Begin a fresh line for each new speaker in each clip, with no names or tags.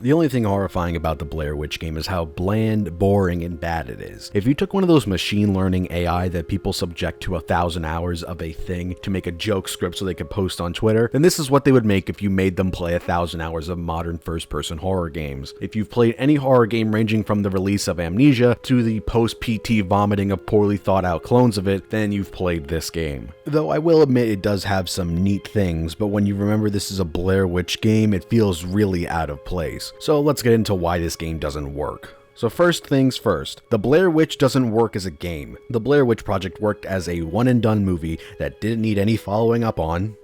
The only thing horrifying about the Blair Witch game is how bland, boring, and bad it is. If you took one of those machine learning AI that people subject to 1,000 hours of a thing to make a joke script so they could post on Twitter, then this is what they would make if you made them play 1,000 hours of modern first-person horror games. If you've played any horror game ranging from the release of Amnesia to the post-PT vomiting of poorly thought-out clones of it, then you've played this game. Though I will admit it does have some neat things, but when you remember this is a Blair Witch game, it feels really out of place. So let's get into why this game doesn't work. So first things first, the Blair Witch doesn't work as a game. The Blair Witch Project worked as a one-and-done movie that didn't need any following up on.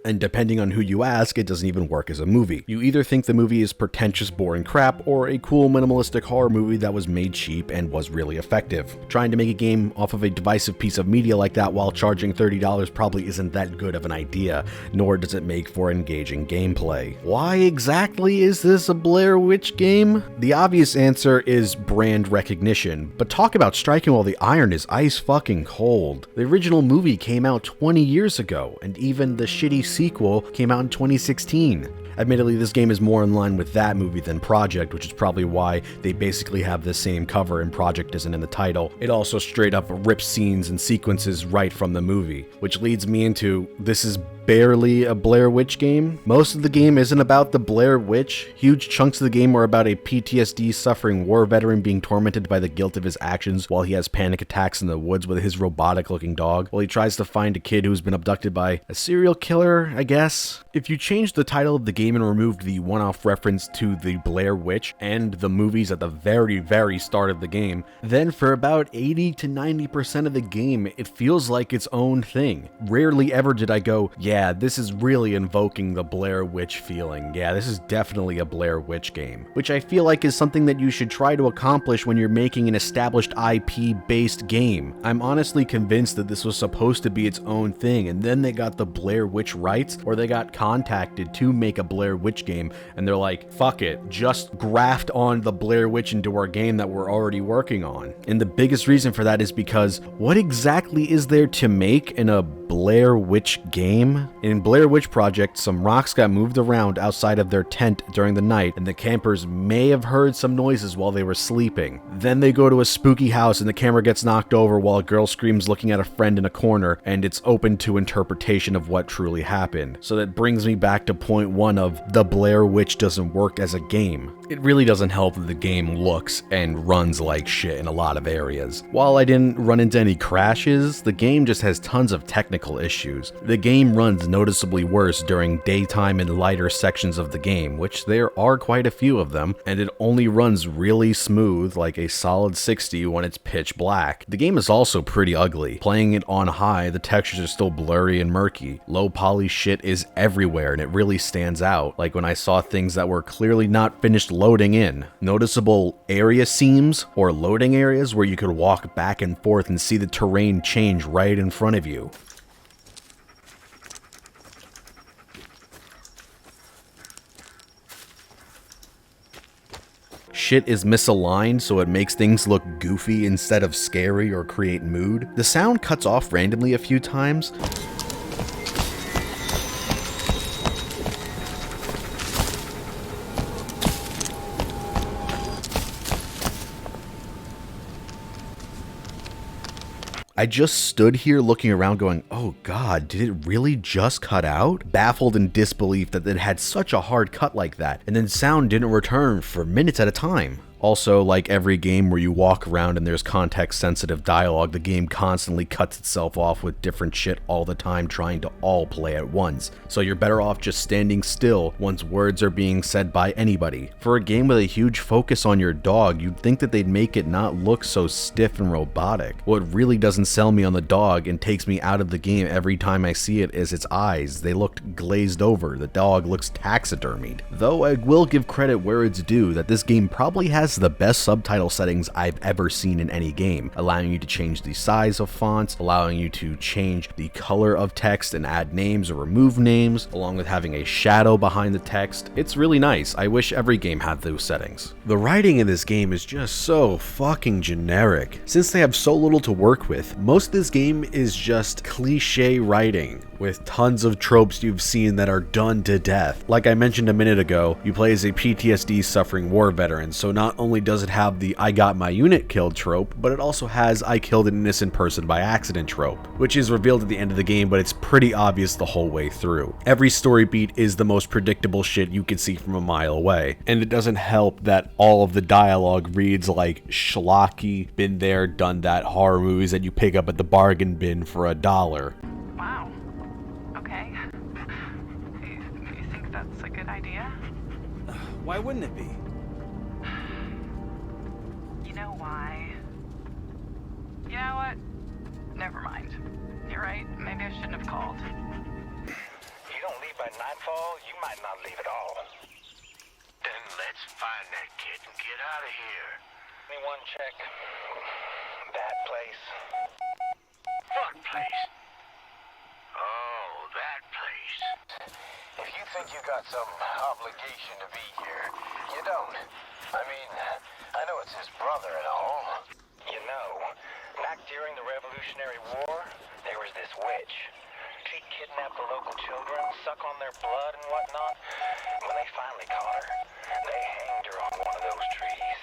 And depending on who you ask, it doesn't even work as a movie. You either think the movie is pretentious, boring crap, or a cool, minimalistic horror movie that was made cheap and was really effective. Trying to make a game off of a divisive piece of media like that while charging $30 probably isn't that good of an idea, nor does it make for engaging gameplay. Why exactly is this a Blair Witch game? The obvious answer is brand recognition, but talk about striking while the iron is ice fucking cold. The original movie came out 20 years ago, and even the shitty sequel came out in 2016. Admittedly, this game is more in line with that movie than Project, which is probably why they basically have the same cover and Project isn't in the title. It also straight up rips scenes and sequences right from the movie, which leads me into this is barely a Blair Witch game. Most of the game isn't about the Blair Witch. Huge chunks of the game are about a PTSD suffering war veteran being tormented by the guilt of his actions while he has panic attacks in the woods with his robotic looking dog, while he tries to find a kid who's been abducted by a serial killer, I guess. If you changed the title of the game and removed the one-off reference to the Blair Witch and the movies at the very start of the game, then for about 80 to 90% of the game, it feels like its own thing. Rarely ever did I go, yeah, this is really invoking the Blair Witch feeling. Yeah, this is definitely a Blair Witch game. Which I feel like is something that you should try to accomplish when you're making an established IP-based game. I'm honestly convinced that this was supposed to be its own thing, and then they got the Blair Witch rights, or they got contacted to make a Blair Witch game, and they're like, fuck it, just graft on the Blair Witch into our game that we're already working on. And the biggest reason for that is because what exactly is there to make in a Blair Witch game? In Blair Witch Project, some rocks got moved around outside of their tent during the night, and the campers may have heard some noises while they were sleeping. Then they go to a spooky house and the camera gets knocked over while a girl screams looking at a friend in a corner, and it's open to interpretation of what truly happened. So that brings me back to point one of the Blair Witch doesn't work as a game. It really doesn't help that the game looks and runs like shit in a lot of areas. While I didn't run into any crashes, the game just has tons of technical issues. The game runs noticeably worse during daytime and lighter sections of the game, which there are quite a few of them, and it only runs really smooth, like a solid 60 when it's pitch black. The game is also pretty ugly. Playing it on high, the textures are still blurry and murky. Low poly shit is everywhere, and it really stands out, like when I saw things that were clearly not finished loading in. Noticeable area seams or loading areas where you could walk back and forth and see the terrain change right in front of you. Shit is misaligned so it makes things look goofy instead of scary or create mood. The sound cuts off randomly a few times. I just stood here looking around going, oh god, did it really just cut out? Baffled in disbelief that it had such a hard cut like that, and then sound didn't return for minutes at a time. Also, like every game where you walk around and there's context-sensitive dialogue, the game constantly cuts itself off with different shit all the time trying to all play at once. So you're better off just standing still once words are being said by anybody. For a game with a huge focus on your dog, you'd think that they'd make it not look so stiff and robotic. What really doesn't sell me on the dog and takes me out of the game every time I see it is its eyes. They looked glazed over. The dog looks taxidermied. Though I will give credit where it's due that this game probably has the best subtitle settings I've ever seen in any game, allowing you to change the size of fonts, allowing you to change the color of text and add names or remove names, along with having a shadow behind the text. It's really nice. I wish every game had those settings. The writing in this game is just so fucking generic. Since they have so little to work with, most of this game is just cliche writing, with tons of tropes you've seen that are done to death. Like I mentioned a minute ago, you play as a PTSD suffering war veteran, so not only does it have the I got my unit killed trope, but it also has I killed an innocent person by accident trope, which is revealed at the end of the game, but it's pretty obvious the whole way through. Every story beat is the most predictable shit you can see from a mile away, and it doesn't help that all of the dialogue reads like schlocky, been there, done that horror movies that you pick up at the bargain bin for $1.
Wow. Okay. You think that's a good idea?
Why wouldn't it be?
You know why? You know what? Never mind. You're right. Maybe I shouldn't have called.
You don't leave by nightfall, you might not leave at all. Then let's find that kid and get out of here. Anyone check that place? What place? Oh, that place. If you think you got some obligation to be here, you don't. I mean, I know it's his brother and all. You know, back during the Revolutionary War, there was this witch. She'd kidnap the local children, suck on their blood and whatnot. When they finally caught her, they hanged her on one of those trees.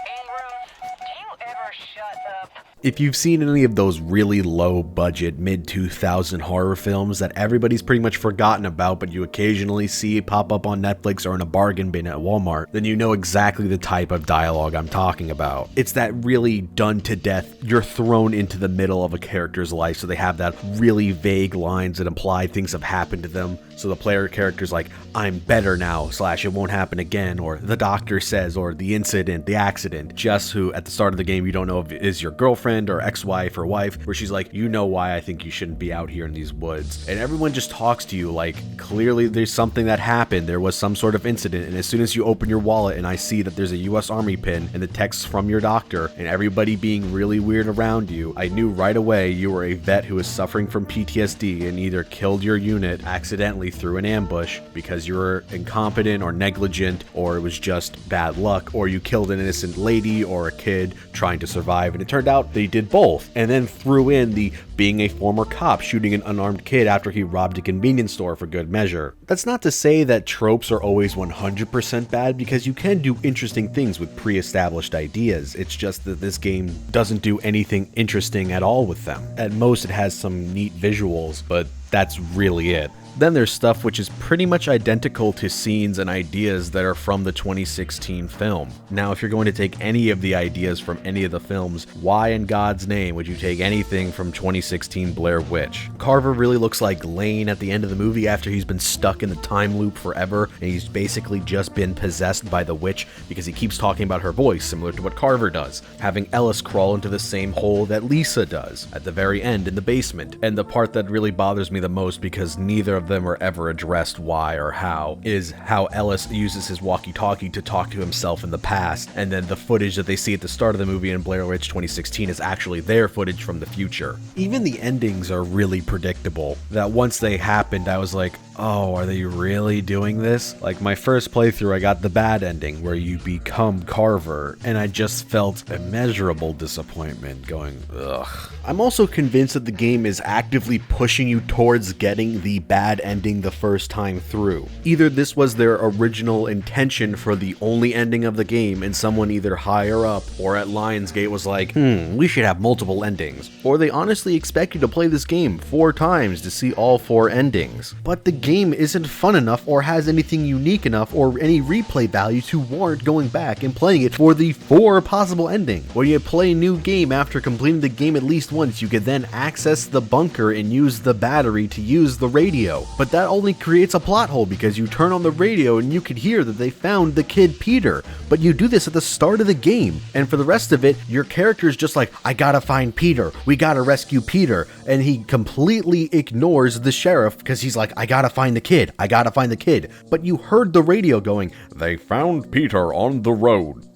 Ingram, do you ever shut up?
If you've seen any of those really low budget mid-2000 horror films that everybody's pretty much forgotten about but you occasionally see pop up on Netflix or in a bargain bin at Walmart, then you know exactly the type of dialogue I'm talking about. It's that really done to death, you're thrown into the middle of a character's life, so they have that really vague lines that imply things have happened to them. So the player character's like, I'm better now, / it won't happen again, or the doctor says, or the incident, the accident. Jess, who at the start of the game you don't know if it is your girlfriend or ex-wife or wife, where she's like, you know why I think you shouldn't be out here in these woods. And everyone just talks to you like, clearly there's something that happened, there was some sort of incident, and as soon as you open your wallet and I see that there's a US Army pin and the text from your doctor and everybody being really weird around you, I knew right away you were a vet who was suffering from PTSD and either killed your unit accidentally through an ambush because you were incompetent or negligent, or it was just bad luck, or you killed an innocent lady or a kid trying to survive. And it turned out they did both, and then threw in the being a former cop shooting an unarmed kid after he robbed a convenience store for good measure. That's not to say that tropes are always 100% bad, because you can do interesting things with pre-established ideas. It's just that this game doesn't do anything interesting at all with them. At most it has some neat visuals, but that's really it. Then there's stuff which is pretty much identical to scenes and ideas that are from the 2016 film. Now, if you're going to take any of the ideas from any of the films, why in God's name would you take anything from 2016 Blair Witch? Carver really looks like Lane at the end of the movie after he's been stuck in the time loop forever, and he's basically just been possessed by the witch because he keeps talking about her voice, similar to what Carver does, having Ellis crawl into the same hole that Lisa does at the very end in the basement. And the part that really bothers me the most, because neither of them are ever addressed why or how, is how Ellis uses his walkie-talkie to talk to himself in the past, and then the footage that they see at the start of the movie in Blair Witch 2016 is actually their footage from the future. Even the endings are really predictable, that once they happened I was like, oh, are they really doing this? Like my first playthrough I got the bad ending where you become Carver, and I just felt immeasurable disappointment going, ugh. I'm also convinced that the game is actively pushing you towards getting the bad ending the first time through. Either this was their original intention for the only ending of the game, and someone either higher up or at Lionsgate was like, we should have multiple endings. Or they honestly expect you to play this game 4 times to see all 4 endings. But the game isn't fun enough or has anything unique enough or any replay value to warrant going back and playing it for the 4 possible endings. When you play a new game after completing the game at least once, you can then access the bunker and use the battery to use the radio. But that only creates a plot hole because you turn on the radio and you can hear that they found the kid Peter. But you do this at the start of the game, and for the rest of it, your character is just like, I gotta find Peter, we gotta rescue Peter, and he completely ignores the sheriff because he's like, I gotta find the kid, I gotta find the kid. But you heard the radio going, they found Peter on the road.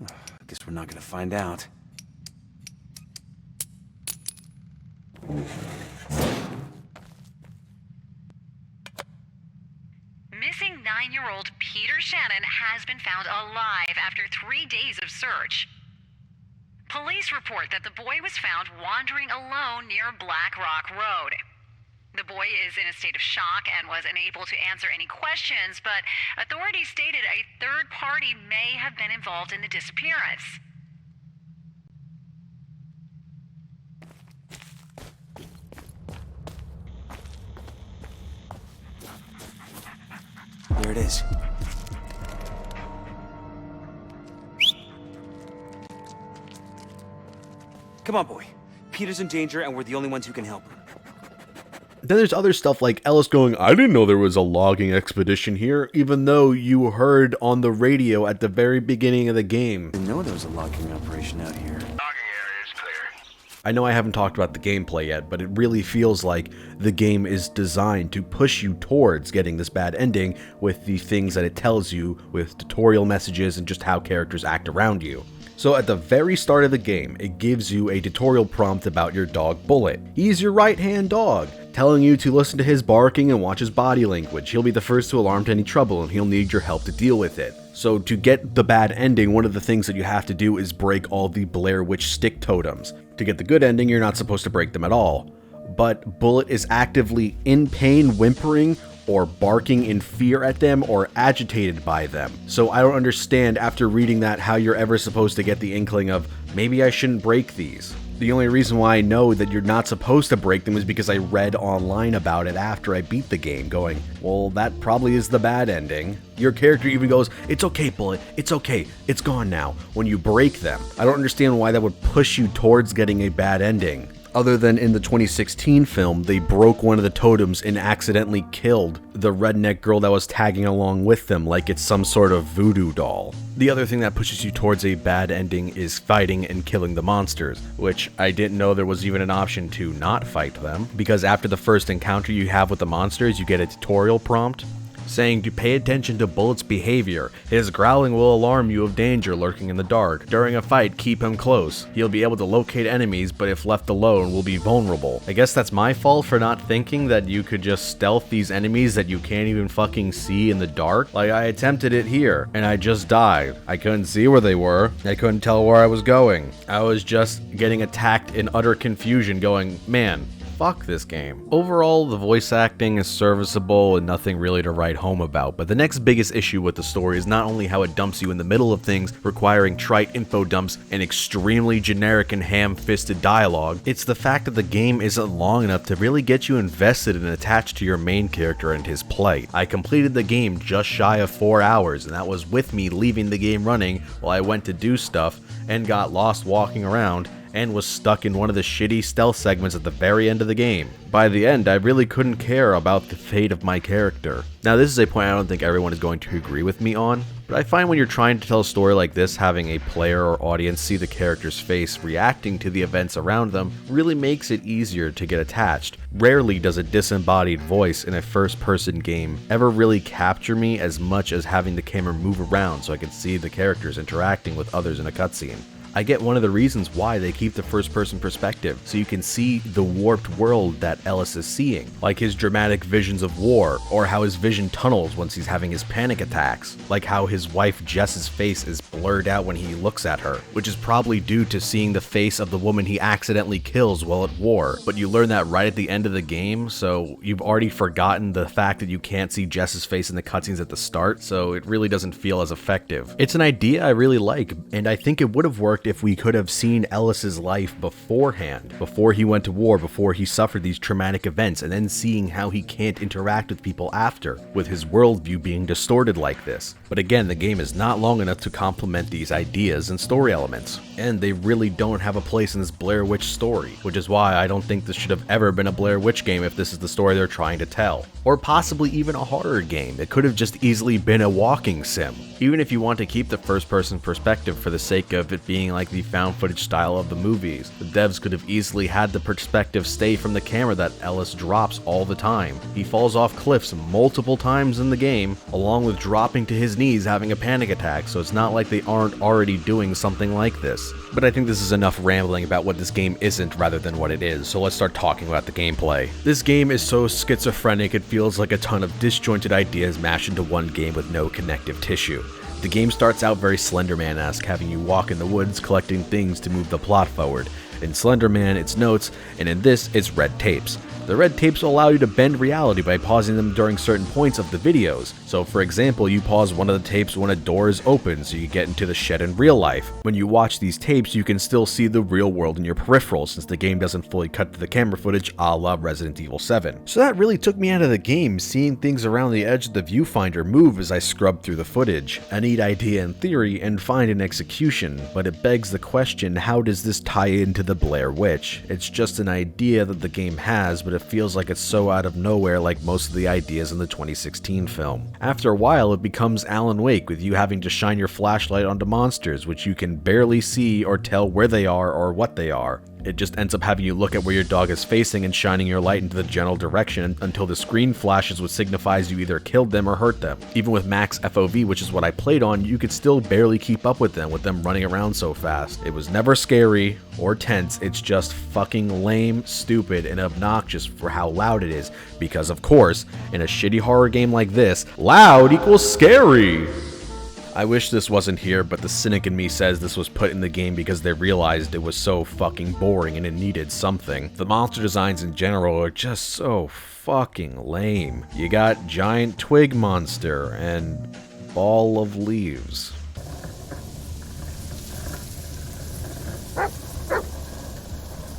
I guess we're not gonna find out.
Missing 9-year-old Peter Shannon has been found alive after 3 days of search. Police report that the boy was found wandering alone near Black Rock Road. The boy is in a state of shock and was unable to answer any questions, but authorities stated a third party may have been involved in the disappearance.
There it is. Come on, boy. Peter's in danger, and we're the only ones who can help him.
Then there's other stuff like Ellis going, I didn't know there was a logging expedition here, even though you heard on the radio at the very beginning of the game.
I didn't know there was a logging operation out here.
Logging area is clear.
I know I haven't talked about the gameplay yet, but it really feels like the game is designed to push you towards getting this bad ending with the things that it tells you with tutorial messages and just how characters act around you. So at the very start of the game, it gives you a tutorial prompt about your dog Bullet. He's your right-hand dog, telling you to listen to his barking and watch his body language. He'll be the first to alarm to any trouble and he'll need your help to deal with it. So to get the bad ending, one of the things that you have to do is break all the Blair Witch stick totems. To get the good ending, you're not supposed to break them at all. But Bullet is actively in pain, whimpering, or barking in fear at them, or agitated by them. So I don't understand after reading that how you're ever supposed to get the inkling of, maybe I shouldn't break these. The only reason why I know that you're not supposed to break them is because I read online about it after I beat the game, going, well, that probably is the bad ending. Your character even goes, it's okay, Bullet, it's okay, it's gone now, when you break them. I don't understand why that would push you towards getting a bad ending. Other than in the 2016 film, they broke one of the totems and accidentally killed the redneck girl that was tagging along with them like it's some sort of voodoo doll. The other thing that pushes you towards a bad ending is fighting and killing the monsters, which I didn't know there was even an option to not fight them, because after the first encounter you have with the monsters, you get a tutorial prompt saying to pay attention to Bullet's behavior. His growling will alarm you of danger lurking in the dark. During a fight, keep him close. He'll be able to locate enemies, but if left alone, will be vulnerable. I guess that's my fault for not thinking that you could just stealth these enemies that you can't even fucking see in the dark. Like, I attempted it here, and I just died. I couldn't see where they were. I couldn't tell where I was going. I was just getting attacked in utter confusion going, man, fuck this game. Overall, the voice acting is serviceable and nothing really to write home about, but the next biggest issue with the story is not only how it dumps you in the middle of things, requiring trite info dumps and extremely generic and ham-fisted dialogue, it's the fact that the game isn't long enough to really get you invested and attached to your main character and his plight. I completed the game just shy of 4 hours, and that was with me leaving the game running while I went to do stuff and got lost walking around and was stuck in one of the shitty stealth segments at the very end of the game. By the end, I really couldn't care about the fate of my character. Now, this is a point I don't think everyone is going to agree with me on, but I find when you're trying to tell a story like this, having a player or audience see the character's face reacting to the events around them really makes it easier to get attached. Rarely does a disembodied voice in a first-person game ever really capture me as much as having the camera move around so I can see the characters interacting with others in a cutscene. I get one of the reasons why they keep the first-person perspective, so you can see the warped world that Ellis is seeing, like his dramatic visions of war, or how his vision tunnels once he's having his panic attacks, like how his wife Jess's face is blurred out when he looks at her, which is probably due to seeing the face of the woman he accidentally kills while at war, but you learn that right at the end of the game, so you've already forgotten the fact that you can't see Jess's face in the cutscenes at the start, so it really doesn't feel as effective. It's an idea I really like, and I think it would have worked if we could have seen Ellis's life beforehand, before he went to war, before he suffered these traumatic events, and then seeing how he can't interact with people after, with his worldview being distorted like this. But again, the game is not long enough to complement these ideas and story elements, and they really don't have a place in this Blair Witch story, which is why I don't think this should have ever been a Blair Witch game if this is the story they're trying to tell. Or possibly even a horror game. It could have just easily been a walking sim. Even if you want to keep the first-person perspective for the sake of it being like the found footage style of the movies. The devs could have easily had the perspective stay from the camera that Ellis drops all the time. He falls off cliffs multiple times in the game, along with dropping to his knees having a panic attack, so it's not like they aren't already doing something like this. But I think this is enough rambling about what this game isn't rather than what it is, so let's start talking about the gameplay. This game is so schizophrenic it feels like a ton of disjointed ideas mashed into one game with no connective tissue. The game starts out very Slender Man-esque, having you walk in the woods collecting things to move the plot forward. In Slender Man, it's notes, and in this, it's red tapes. The red tapes will allow you to bend reality by pausing them during certain points of the videos. So for example, you pause one of the tapes when a door is open so you get into the shed in real life. When you watch these tapes, you can still see the real world in your peripheral since the game doesn't fully cut to the camera footage a la Resident Evil 7. So that really took me out of the game, seeing things around the edge of the viewfinder move as I scrubbed through the footage. A neat idea in theory and fine in execution, but it begs the question, how does this tie into the Blair Witch? It's just an idea that the game has, but it feels like it's so out of nowhere like most of the ideas in the 2016 film. After a while, it becomes Alan Wake, with you having to shine your flashlight onto monsters, which you can barely see or tell where they are or what they are. It just ends up having you look at where your dog is facing and shining your light into the general direction until the screen flashes, which signifies you either killed them or hurt them. Even with max FOV, which is what I played on, you could still barely keep up with them running around so fast. It was never scary or tense, it's just fucking lame, stupid, and obnoxious for how loud it is, because of course, in a shitty horror game like this, loud equals scary! I wish this wasn't here, but the cynic in me says this was put in the game because they realized it was so fucking boring and it needed something. The monster designs in general are just so fucking lame. You got giant twig monster and ball of leaves.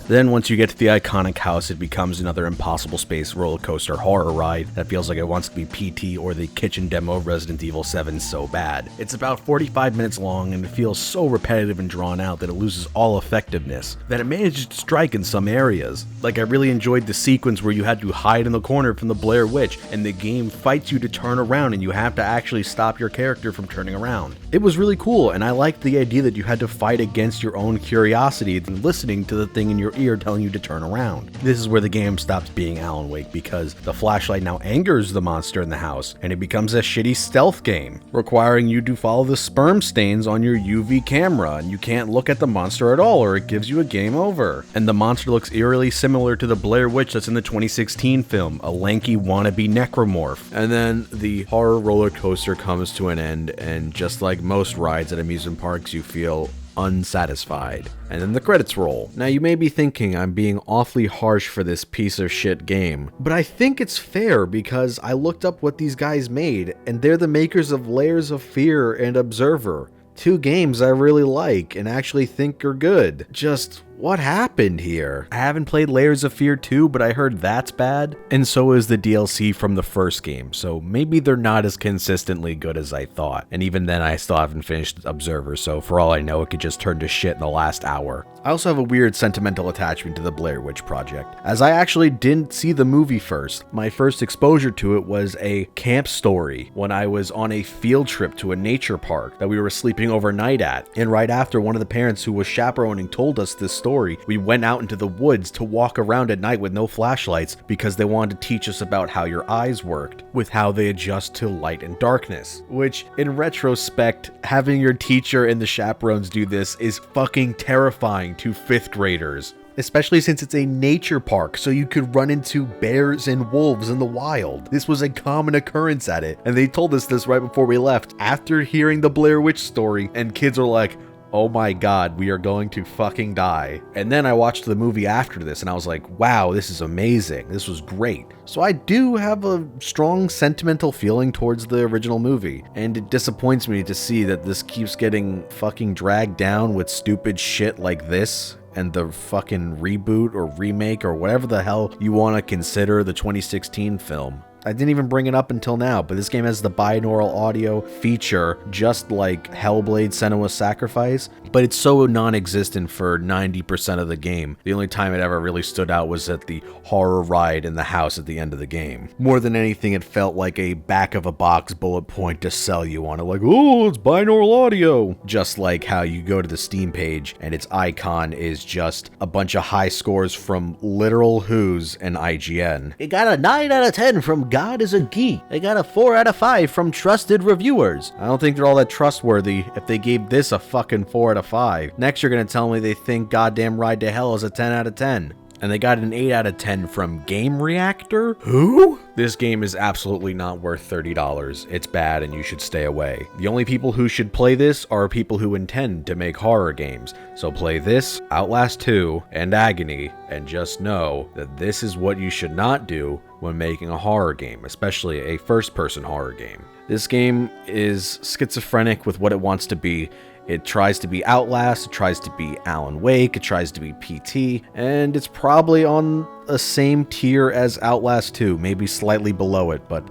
Then once you get to the iconic house, it becomes another impossible space roller coaster horror ride that feels like it wants to be PT or the kitchen demo of Resident Evil 7 so bad. It's about 45 minutes long and it feels so repetitive and drawn out that it loses all effectiveness, that it manages to strike in some areas. Like I really enjoyed the sequence where you had to hide in the corner from the Blair Witch and the game fights you to turn around and you have to actually stop your character from turning around. It was really cool, and I liked the idea that you had to fight against your own curiosity and listening to the thing in your ear telling you to turn around. This is where the game stops being Alan Wake because the flashlight now angers the monster in the house and it becomes a shitty stealth game, requiring you to follow the sperm stains on your UV camera, and you can't look at the monster at all or it gives you a game over. And the monster looks eerily similar to the Blair Witch that's in the 2016 film, a lanky wannabe necromorph. And then the horror roller coaster comes to an end, and just like most rides at amusement parks, you feel unsatisfied. And then the credits roll. Now you may be thinking I'm being awfully harsh for this piece of shit game, but I think it's fair because I looked up what these guys made, and they're the makers of Layers of Fear and Observer. Two games I really like and actually think are good. Just what happened here? I haven't played Layers of Fear 2, but I heard that's bad, and so is the DLC from the first game, so maybe they're not as consistently good as I thought. And even then, I still haven't finished Observer, so for all I know, it could just turn to shit in the last hour. I also have a weird sentimental attachment to the Blair Witch Project, as I actually didn't see the movie first. My first exposure to it was a camp story when I was on a field trip to a nature park that we were sleeping overnight at, and right after one of the parents who was chaperoning told us this story, we went out into the woods to walk around at night with no flashlights because they wanted to teach us about how your eyes worked, with how they adjust to light and darkness. Which, in retrospect, having your teacher and the chaperones do this is fucking terrifying to 5th graders. Especially since it's a nature park, so you could run into bears and wolves in the wild. This was a common occurrence at it, and they told us this right before we left, after hearing the Blair Witch story, and kids were like, oh my god, we are going to fucking die. And then I watched the movie after this and I was like, wow, this is amazing. This was great. So I do have a strong sentimental feeling towards the original movie. And it disappoints me to see that this keeps getting fucking dragged down with stupid shit like this and the fucking reboot or remake or whatever the hell you want to consider the 2016 film. I didn't even bring it up until now, but this game has the binaural audio feature, just like Hellblade: Senua's Sacrifice, but it's so non-existent for 90% of the game. The only time it ever really stood out was at the horror ride in the house at the end of the game. More than anything, it felt like a back-of-a-box bullet point to sell you on it, like, oh, it's binaural audio! Just like how you go to the Steam page and its icon is just a bunch of high scores from Literal Who's and IGN. It got a 9 out of 10 from God is a Geek. It got a 4 out of 5 from trusted reviewers. I don't think they're all that trustworthy if they gave this a fucking 4 out of 5. Next, you're gonna tell me they think Goddamn Ride to Hell is a 10 out of 10. And they got an 8 out of 10 from Game Reactor? Who? This game is absolutely not worth $30. It's bad and you should stay away. The only people who should play this are people who intend to make horror games. So play this, Outlast 2, and Agony, and just know that this is what you should not do when making a horror game, especially a first-person horror game. This game is schizophrenic with what it wants to be. It tries to be Outlast, it tries to be Alan Wake, it tries to be PT, and it's probably on the same tier as Outlast 2, maybe slightly below it, but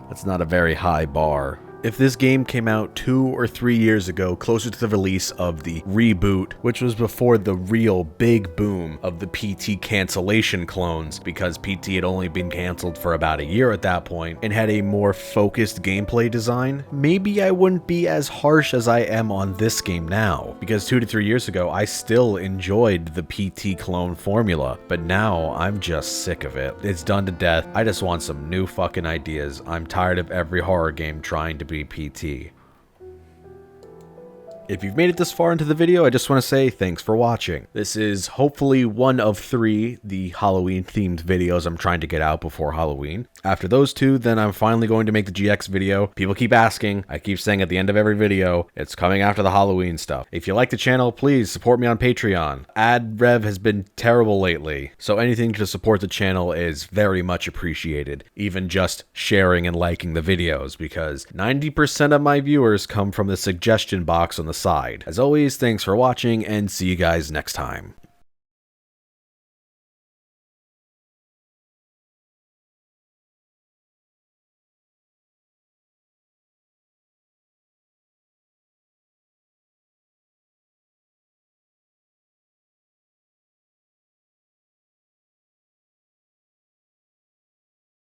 that's not a very high bar. If this game came out 2 or 3 years ago, closer to the release of the reboot, which was before the real big boom of the PT cancellation clones, because PT had only been canceled for about a year at that point, and had a more focused gameplay design, maybe I wouldn't be as harsh as I am on this game now, because 2 to 3 years ago, I still enjoyed the PT clone formula, but now I'm just sick of it. It's done to death. I just want some new fucking ideas. I'm tired of every horror game trying to be PT. If you've made it this far into the video, I just want to say thanks for watching. This is hopefully one of 3 the Halloween-themed videos I'm trying to get out before Halloween. After those 2, then I'm finally going to make the GX video. People keep asking. I keep saying at the end of every video, it's coming after the Halloween stuff. If you like the channel, please support me on Patreon. Ad rev has been terrible lately, so anything to support the channel is very much appreciated. Even just sharing and liking the videos, because 90% of my viewers come from the suggestion box on the side. As always, thanks for watching, and see you guys next time.